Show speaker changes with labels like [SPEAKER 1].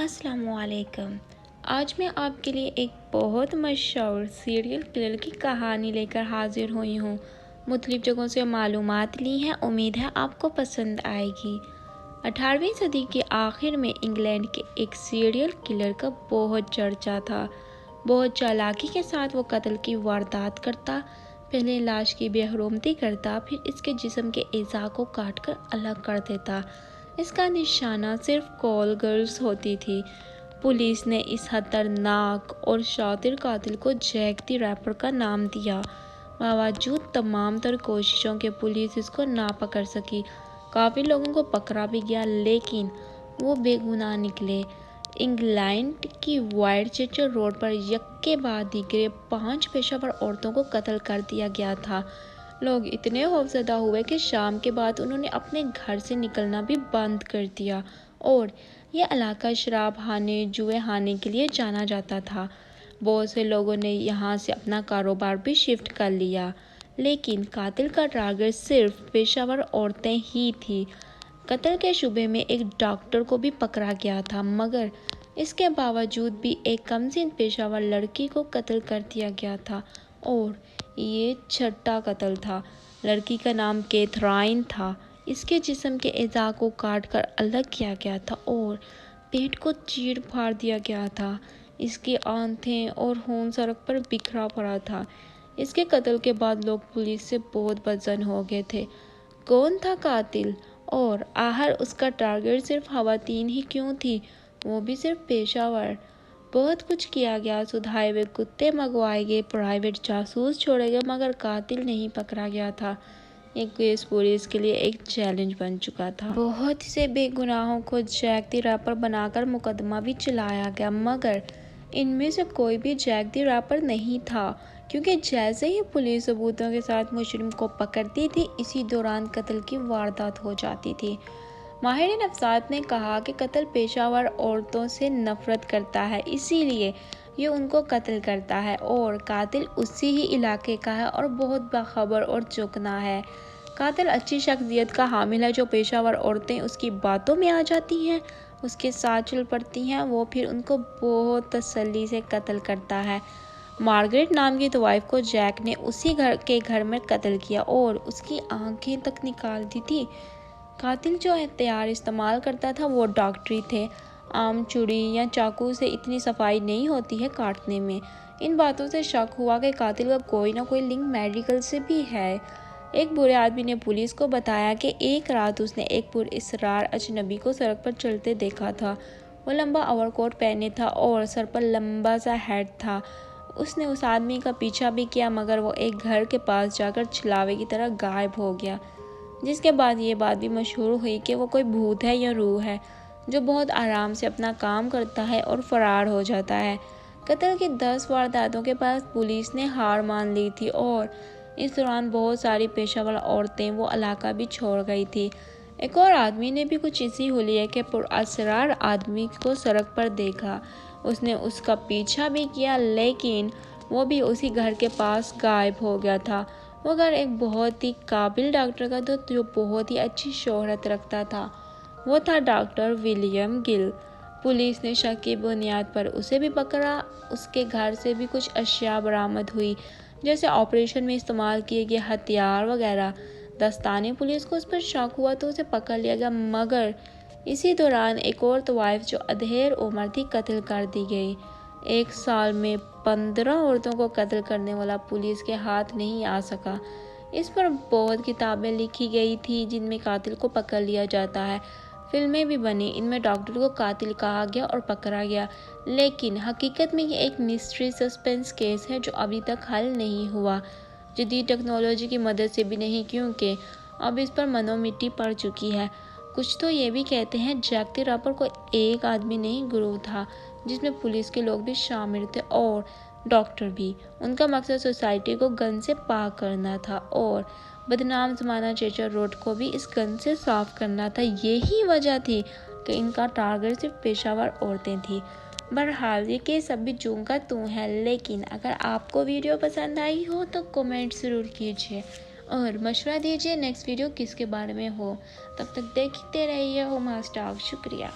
[SPEAKER 1] السلام علیکم۔ آج میں آپ کے لیے ایک بہت مشہور سیریل کلر کی کہانی لے کر حاضر ہوئی ہوں۔ مختلف جگہوں سے معلومات لی ہیں، امید ہے آپ کو پسند آئے گی۔ 18ویں صدی کے آخر میں انگلینڈ کے ایک سیریل کلر کا بہت چرچا تھا۔ بہت چالاکی کے ساتھ وہ قتل کی واردات کرتا، پہلے لاش کی بے حرمتی کرتا، پھر اس کے جسم کے اعضاء کو کاٹ کر الگ کر دیتا۔ اس کا نشانہ صرف کال گرلز ہوتی تھی۔ پولیس نے اس خطرناک اور شاطر قاتل کو جیک دی ریپر کا نام دیا۔ باوجود تمام تر کوششوں کے پولیس اس کو نہ پکڑ سکی۔ کافی لوگوں کو پکڑا بھی گیا لیکن وہ بے گناہ نکلے۔ انگلینڈ کی وائٹ چرچ روڈ پر یک بعد دیگرے 5 پیشہ ور عورتوں کو قتل کر دیا گیا تھا۔ لوگ اتنے خوفزدہ ہوئے کہ شام کے بعد انہوں نے اپنے گھر سے نکلنا بھی بند کر دیا اور یہ علاقہ شراب خانے، جوئے خانے کے لیے جانا جاتا تھا۔ بہت سے لوگوں نے یہاں سے اپنا کاروبار بھی شفٹ کر لیا، لیکن قاتل کا ٹارگٹ صرف پیشہ ور عورتیں ہی تھیں۔ قتل کے شبے میں ایک ڈاکٹر کو بھی پکڑا گیا تھا، مگر اس کے باوجود بھی ایک کمسن پیشہ ور لڑکی کو قتل کر دیا گیا تھا اور یہ 6واں قتل تھا۔ لڑکی کا نام کیتھرائن تھا۔ اس کے جسم کے اعضاء کو کاٹ کر الگ کیا گیا تھا اور پیٹ کو چیر پھاڑ دیا گیا تھا۔ اس کی آنتیں اور خون سڑک پر بکھرا پڑا تھا۔ اس کے قتل کے بعد لوگ پولیس سے بہت بدظن ہو گئے تھے۔ کون تھا قاتل اور آخر اس کا ٹارگٹ صرف خواتین ہی کیوں تھی، وہ بھی صرف پیشہ ور؟ بہت کچھ کیا گیا، سدھائے ہوئے کتے منگوائے گئے، پرائیویٹ جاسوس چھوڑے گئے، مگر قاتل نہیں پکڑا گیا تھا۔ یہ کیس پولیس کے لیے ایک چیلنج بن چکا تھا۔ بہت سے بے گناہوں کو جیک دی ریپر بنا کر مقدمہ بھی چلایا گیا، مگر ان میں سے کوئی بھی جیک دی ریپر نہیں تھا، کیونکہ جیسے ہی پولیس ثبوتوں کے ساتھ مجرم کو پکڑتی تھی، اسی دوران قتل کی واردات ہو جاتی تھی۔ ماہر نفسیات نے کہا کہ قاتل پیشہ ور عورتوں سے نفرت کرتا ہے، اسی لیے یہ ان کو قتل کرتا ہے، اور قاتل اسی ہی علاقے کا ہے اور بہت باخبر اور چوکنا ہے۔ قاتل اچھی شخصیت کا حامل ہے۔ جو پیشہ ور عورتیں اس کی باتوں میں آ جاتی ہیں، اس کے ساتھ چل پڑتی ہیں، وہ پھر ان کو بہت تسلی سے قتل کرتا ہے۔ مارگریٹ نام کی طوائف کو جیک نے اسی کے گھر میں قتل کیا اور اس کی آنکھیں تک نکال دی تھی۔ قاتل جو ہتھیار استعمال کرتا تھا وہ ڈاکٹری تھے۔ عام چھری یا چاقو سے اتنی صفائی نہیں ہوتی ہے کاٹنے میں۔ ان باتوں سے شک ہوا کہ قاتل کا کوئی نہ کوئی لنک میڈیکل سے بھی ہے۔ ایک برے آدمی نے پولیس کو بتایا کہ ایک رات اس نے ایک پراسرار اجنبی کو سڑک پر چلتے دیکھا تھا۔ وہ لمبا اوور کوٹ پہنے تھا اور سر پر لمبا سا ہیٹ تھا۔ اس نے اس آدمی کا پیچھا بھی کیا، مگر وہ ایک گھر کے پاس جا کر چھلاوے کی طرح غائب ہو گیا، جس کے بعد یہ بات بھی مشہور ہوئی کہ وہ کوئی بھوت ہے یا روح ہے جو بہت آرام سے اپنا کام کرتا ہے اور فرار ہو جاتا ہے۔ قتل کی 10 وارداتوں کے بعد پولیس نے ہار مان لی تھی اور اس دوران بہت ساری پیشہ ور عورتیں وہ علاقہ بھی چھوڑ گئی تھیں۔ ایک اور آدمی نے بھی کچھ اسی حلیے کے پراسرار آدمی کو سڑک پر دیکھا۔ اس نے اس کا پیچھا بھی کیا، لیکن وہ بھی اسی گھر کے پاس غائب ہو گیا تھا۔ وہ گھر ایک بہت ہی قابل ڈاکٹر کا تھا جو بہت ہی اچھی شہرت رکھتا تھا۔ وہ تھا ڈاکٹر ولیم گل۔ پولیس نے شک کی بنیاد پر اسے بھی پکڑا۔ اس کے گھر سے بھی کچھ اشیاء برآمد ہوئی، جیسے آپریشن میں استعمال کیے گئے ہتھیار وغیرہ۔ دستانے پولیس کو اس پر شک ہوا تو اسے پکڑ لیا گیا، مگر اسی دوران ایک اور طوائف جو ادھیڑ عمر تھی قتل کر دی گئی۔ 1 سال میں 15 عورتوں کو قتل کرنے والا پولیس کے ہاتھ نہیں آ سکا۔ اس پر بہت کتابیں لکھی گئی تھیں جن میں قاتل کو پکڑ لیا جاتا ہے۔ فلمیں بھی بنیں، ان میں ڈاکٹر کو قاتل کہا گیا اور پکڑا گیا، لیکن حقیقت میں یہ ایک مسٹری سسپینس کیس ہے جو ابھی تک حل نہیں ہوا۔ جدید ٹیکنالوجی کی مدد سے بھی نہیں، کیونکہ اب اس پر منو مٹی پڑ چکی ہے۔ کچھ تو یہ بھی کہتے ہیں جیک دی ریپر کوئی ایک آدمی نہیں، گروہ تھا جس میں پولیس کے لوگ بھی شامل تھے اور ڈاکٹر بھی۔ ان کا مقصد سوسائٹی کو گن سے پاک کرنا تھا اور بدنام زمانہ چرچ روڈ کو بھی اس گن سے صاف کرنا تھا۔ یہی وجہ تھی کہ ان کا ٹارگٹ صرف پیشہ ور عورتیں تھیں۔ بہرحال یہ کیس اب بھی جوں کا توں ہے، لیکن اگر آپ کو ویڈیو پسند آئی ہو تو کمنٹ ضرور کیجیے اور مشورہ دیجیے نیکسٹ ویڈیو کس کے بارے میں ہو۔ تب تک دیکھتے رہیے ہوما اسٹاک۔ شکریہ۔